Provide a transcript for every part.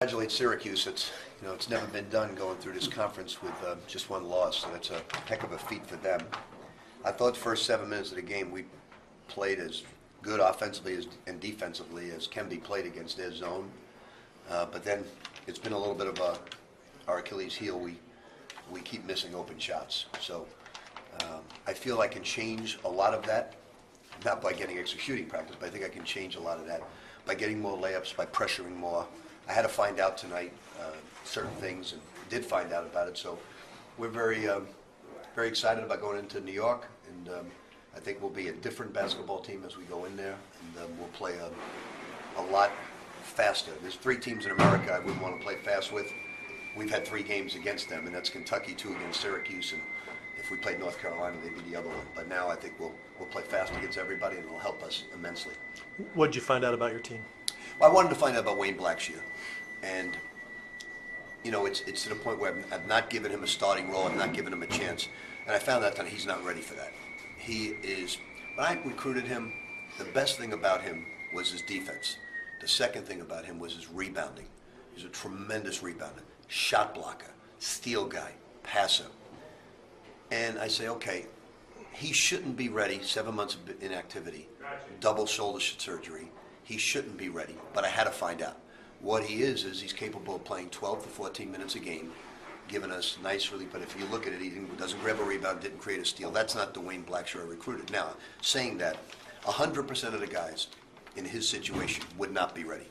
Congratulate Syracuse. It's never been done going through this conference with just one loss. So that's a heck of a feat for them. I thought the first 7 minutes of the game we played as good offensively and defensively as can be played against their zone. But then it's been a little bit of our Achilles heel. We keep missing open shots. So I feel I can change a lot of that, not by getting extra shooting practice, but I think I can change a lot of that by getting more layups, by pressuring more. I had to find out tonight certain things, and did find out about it. So we're very excited about going into New York, and I think we'll be a different basketball team as we go in there, and we'll play a lot faster. There's 3 teams in America I wouldn't want to play fast with. We've had 3 games against them, and that's Kentucky, 2 against Syracuse, and if we played North Carolina, they'd be the other one. But now I think we'll play fast against everybody, and it'll help us immensely. What did you find out about your team? Well, I wanted to find out about Wayne Blackshear, and it's to the point where I've not given him a starting role. I've not given him a chance, and I found out that he's not ready for that. He is. When I recruited him, the best thing about him was his defense. The second thing about him was his rebounding. He's a tremendous rebounder, shot blocker, steal guy, passer. And I say, okay, he shouldn't be ready. 7 months of inactivity, double shoulder surgery. He shouldn't be ready, but I had to find out. What he is he's capable of playing 12 to 14 minutes a game, giving us nice relief. But if you look at it, he doesn't grab a rebound, didn't create a steal. That's not the Wayne Blackshear I recruited. Now, saying that, 100% of the guys in his situation would not be ready.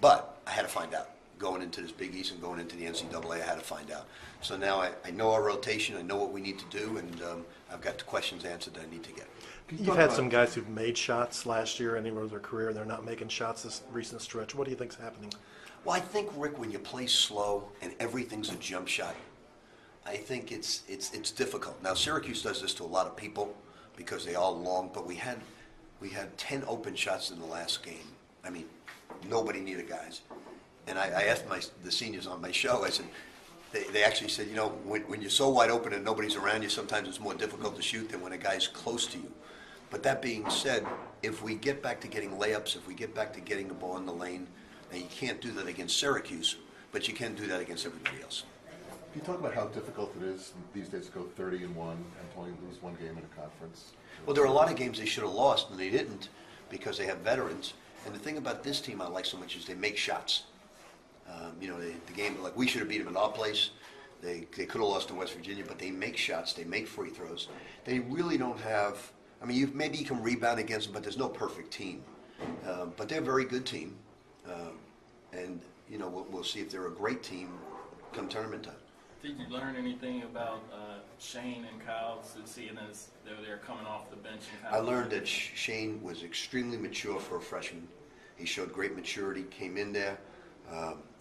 But I had to find out. Going into this Big East and going into the NCAA, I had to find out. So now I know our rotation, I know what we need to do, and I've got the questions answered that I need to get. You've had some guys who've made shots last year, anywhere in their career, and they're not making shots this recent stretch. What do you think's happening? Well, I think, Rick, when you play slow and everything's a jump shot, I think it's difficult. Now, Syracuse does this to a lot of people because they all long, but we had 10 open shots in the last game. I mean, nobody needed guys. And I asked the seniors on my show, I said, they actually said, when you're so wide open and nobody's around you, sometimes it's more difficult to shoot than when a guy's close to you. But that being said, if we get back to getting layups, if we get back to getting the ball in the lane, and you can't do that against Syracuse, but you can do that against everybody else. Can you talk about how difficult it is these days to go 30-1 and only lose one game in a conference? Well, there are a lot of games they should have lost, and they didn't because they have veterans. And the thing about this team I like so much is they make shots. The game, like we should have beat them in our place. They could have lost to West Virginia, but they make shots. They make free throws. They really don't have. I mean, maybe you can rebound against them, but there's no perfect team. But they're a very good team, and we'll see if they're a great team come tournament time. Did you learn anything about Shane and Kyle, seeing as they're coming off the bench? I learned that Shane was extremely mature for a freshman. He showed great maturity, came in there.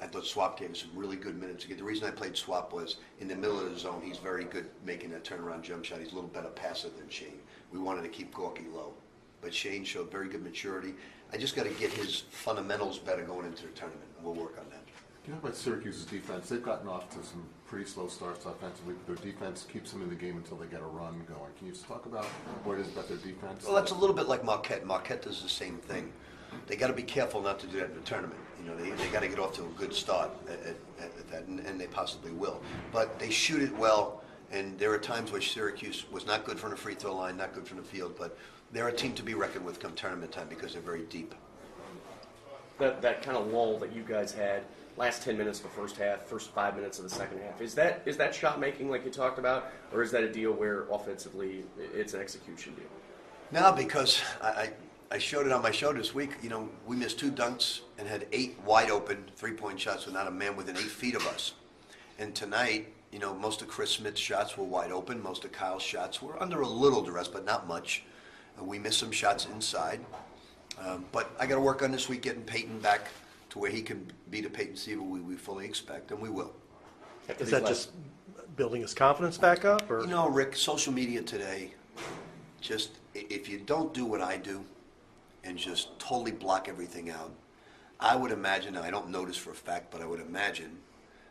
I thought Swap gave us some really good minutes. The reason I played Swap was in the middle of the zone, he's very good making that turnaround jump shot. He's a little better passer than Shane. We wanted to keep Gorky low. But Shane showed very good maturity. I just got to get his fundamentals better going into the tournament, and we'll work on that. Can you talk about Syracuse's defense? They've gotten off to some pretty slow starts offensively, but their defense keeps them in the game until they get a run going. Can you just talk about what it is about their defense? Well, that's a little bit like Marquette. Marquette does the same thing. They got to be careful not to do that in the tournament. They got to get off to a good start at that, and they possibly will. But they shoot it well, and there are times where Syracuse was not good from the free throw line, not good from the field, but they're a team to be reckoned with come tournament time because they're very deep. That kind of lull that you guys had, last 10 minutes of the first half, first 5 minutes of the second half, is that shot making like you talked about, or is that a deal where offensively it's an execution deal? No, because I showed it on my show this week. We missed 2 dunks and had 8 wide open 3-point shots with not a man within 8 feet of us. And tonight, most of Chris Smith's shots were wide open. Most of Kyle's shots were under a little duress, but not much. We missed some shots inside. But I got to work on this week getting Peyton back to where he can be the Peyton Siebel we fully expect, and we will. Is that just building his confidence back up? Or? Rick, social media today, just if you don't do what I do and just totally block everything out, I would imagine, now I don't know this for a fact, but I would imagine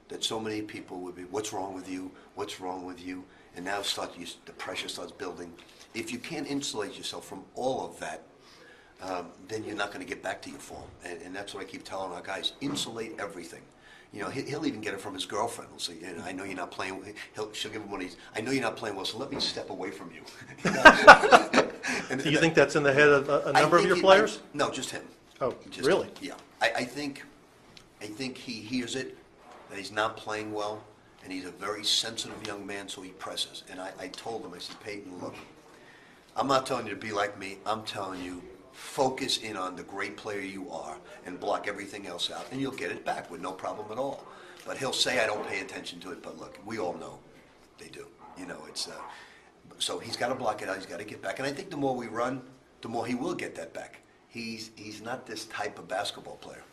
that so many people would be, what's wrong with you? What's wrong with you? And now the pressure starts building. If you can't insulate yourself from all of that, then you're not going to get back to your form. And that's what I keep telling our guys. Insulate everything. You know, he'll even get it from his girlfriend. He'll say, I know you're not playing. She'll give him one of these, I know you're not playing well, so let me step away from you. Do you think that's in the head of a number of your players? No, just him. Oh, Just really? him. Yeah. I think he hears it, that he's not playing well, and he's a very sensitive young man, so he presses. And I told him, I said, Peyton, look, I'm not telling you to be like me. I'm telling you, focus in on the great player you are and block everything else out, and you'll get it back with no problem at all. But he'll say, I don't pay attention to it, but look, we all know they do. You know, it's so he's got to block it out. He's got to get back. And I think the more we run, the more he will get that back. He's not this type of basketball player.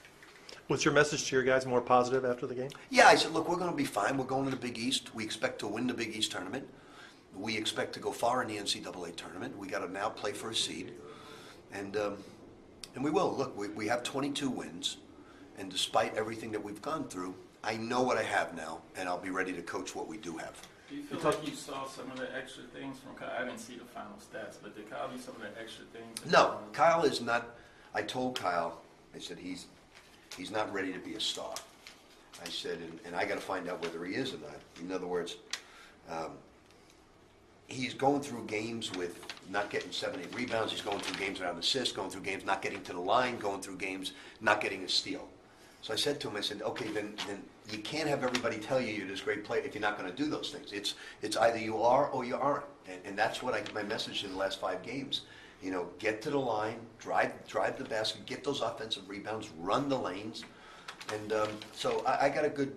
Was your message to your guys more positive after the game? Yeah, I said, look, we're going to be fine. We're going to the Big East. We expect to win the Big East tournament. We expect to go far in the NCAA tournament. We got to now play for a seed, and we will. Look, we have 22 wins, and despite everything that we've gone through, I know what I have now, and I'll be ready to coach what we do have. Do you feel like you saw some of the extra things from Kyle? I didn't see the final stats, but did Kyle do some of the extra things? No, Kyle is not. I told Kyle, I said he's not ready to be a star. I said, and I got to find out whether he is or not. In other words, he's going through games with not getting 7, 8 rebounds. He's going through games without assists, going through games not getting to the line, going through games not getting a steal. So I said to him, I said, okay, then you can't have everybody tell you you're this great player if you're not going to do those things. It's either you are or you aren't, and that's what my message in the last 5 games. You know, get to the line, drive the basket, get those offensive rebounds, run the lanes, and so I got a good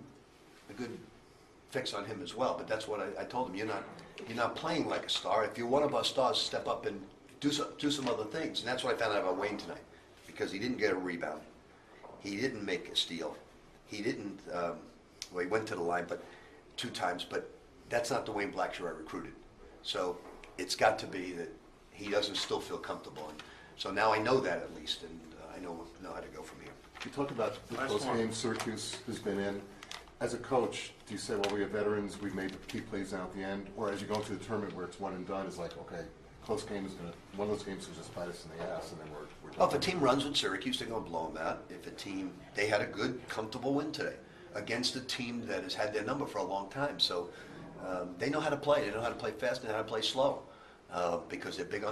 fix on him as well. But that's what I told him. You're not playing like a star. If you're one of our stars, step up and do some other things. And that's what I found out about Wayne tonight, because he didn't get a rebound, he didn't make a steal, he didn't. Well, he went to the line, but 2 times. But that's not the Wayne Blackshear I recruited. So it's got to be that he doesn't still feel comfortable. And so now I know that at least, and I know how to go from here. You talk about the close games Syracuse has been in. As a coach, do you say, well, we have veterans, we've made the key plays down at the end? Or as you go into the tournament where it's one and done, it's like, okay, close game is one of those games will just bite us in the ass, and then we're done. Well, if a team runs with Syracuse, they're going to blow them out. If a team, they had a good, comfortable win today against a team that has had their number for a long time. So they know how to play. They know how to play fast. They know how to play slow because they're big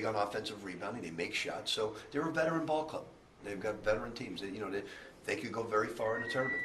on offensive rebounding. They make shots. So they're a veteran ball club. They've got veteran teams. They could go very far in the tournament.